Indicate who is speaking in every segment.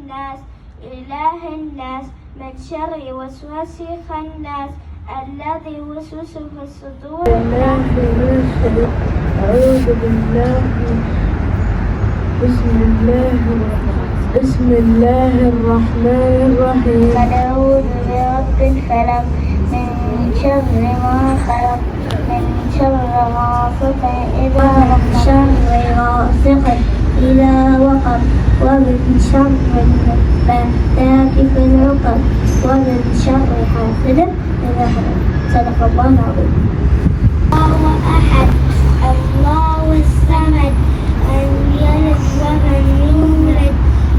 Speaker 1: الناس إله الناس من شر وسواس الناس الذي يوسوس في الصدور
Speaker 2: أعوذ بالله بسم الله الرحمن الرحيم
Speaker 1: قل أعوذ برب الفلق من شر ما خلق من شر غاسق إذا شر غاسق إذا وقب ومن شر النفاثات في العقد ومن شر حاسد إذا حسد صدق الله العظيم. الله أحد الله الصمد لم يلد ولم يولد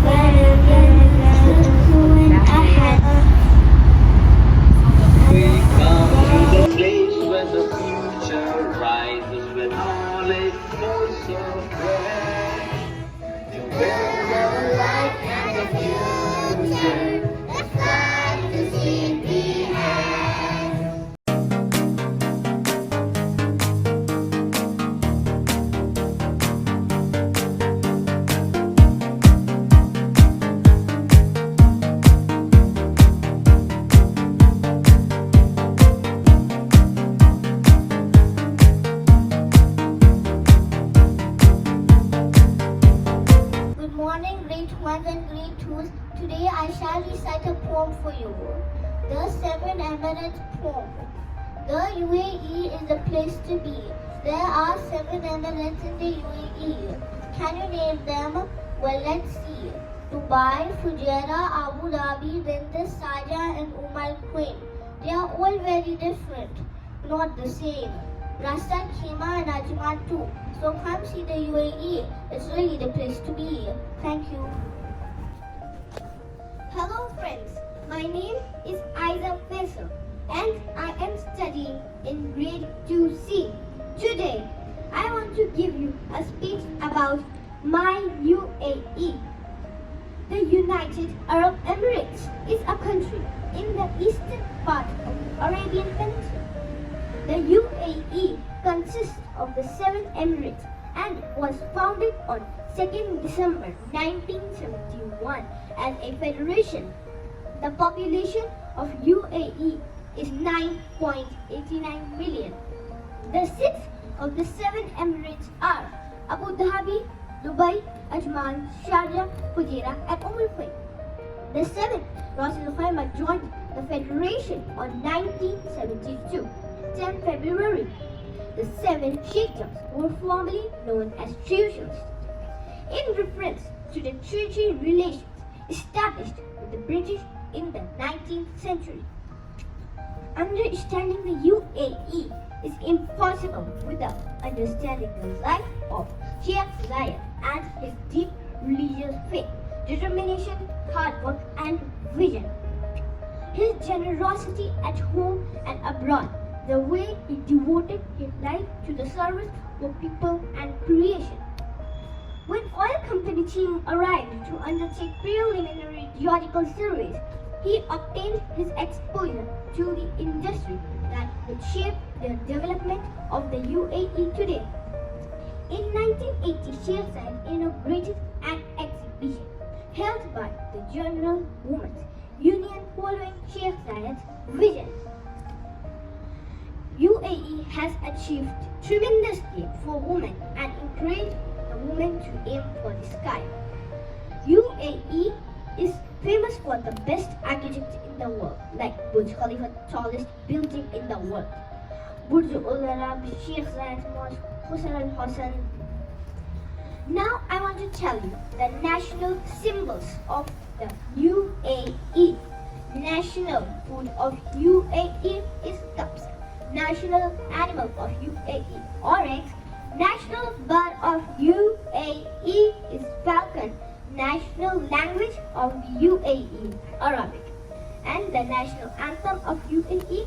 Speaker 1: ولم يكن له كفوا أحد.
Speaker 3: We come to the place where the future rises with knowledge knows so well. To build our life and the future, let's fly to see the end.
Speaker 1: Good morning, grade 1s and grade 2s. Today I shall recite a poem for you. The Seven Emirates poem. The UAE is the place to be. There are 7 Emirates in the UAE. Can you name them? Well, let's see. Dubai, Fujairah, Abu Dhabi, Riyadh, Sharjah and Al Queen. They are all very different, not the same. Rasa, Khema and Ajman too. So come see the UAE. It's really the place to be. Thank you. Hello friends. My name is Aiza Faisal and I am studying in grade 2C. Today I want to give you a speech about my UAE. The United Arab Emirates is a country in the eastern part of the Arabian Peninsula. The UAE consists of the 7 Emirates and was founded on 2nd December 1971 as a federation. The population of UAE is 9.89 million. The 6 of the 7 Emirates are Abu Dhabi, Dubai, Ajman, Sharjah, Fujairah and Queen. The 7th Rasul Khaimah joined the federation on 1972. 10 February. The 7 Sheikdoms were formerly known as Triotions in reference to the treaty relations established with the British in the 19th century. Understanding the UAE is impossible without understanding the life of Sheikh Zayed and his deep religious faith, determination, hard work and vision. His generosity at home and abroad, the way he devoted his life to the service of people and creation. When oil company team arrived to undertake preliminary geological surveys, he obtained his exposure to the industry that would shape the development of the UAE today. In 1980, Sheikh Zayed inaugurated an exhibition held by the General Women's Union following Sheikh Zayed's vision. UAE has achieved tremendously for women and encouraged the women to aim for the sky. UAE is famous for the best architecture in the world, like Burj Khalifa, tallest building in the world, Burj Al Arab, Sheikh Zayed Mosque, Hussein Al Hassan. Now I want to tell you the national symbols of the UAE. National food of UAE is kabsa. National animal of UAE, oryx. National bird of UAE is falcon. National language of UAE, Arabic. And the national anthem of UAE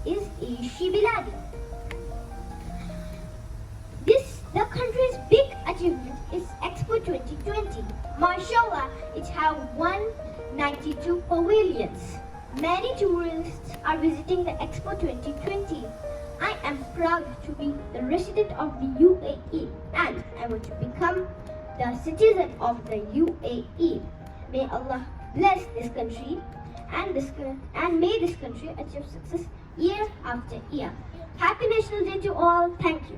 Speaker 1: is Shibiladi. The country's big achievement is Expo 2020. Mashallah, it has 192 pavilions. Many tourists are visiting the Expo 2020. I am proud to be the resident of the UAE and I want to become the citizen of the UAE. May Allah bless this country and may this country achieve success year after year. Happy National Day to all. Thank you.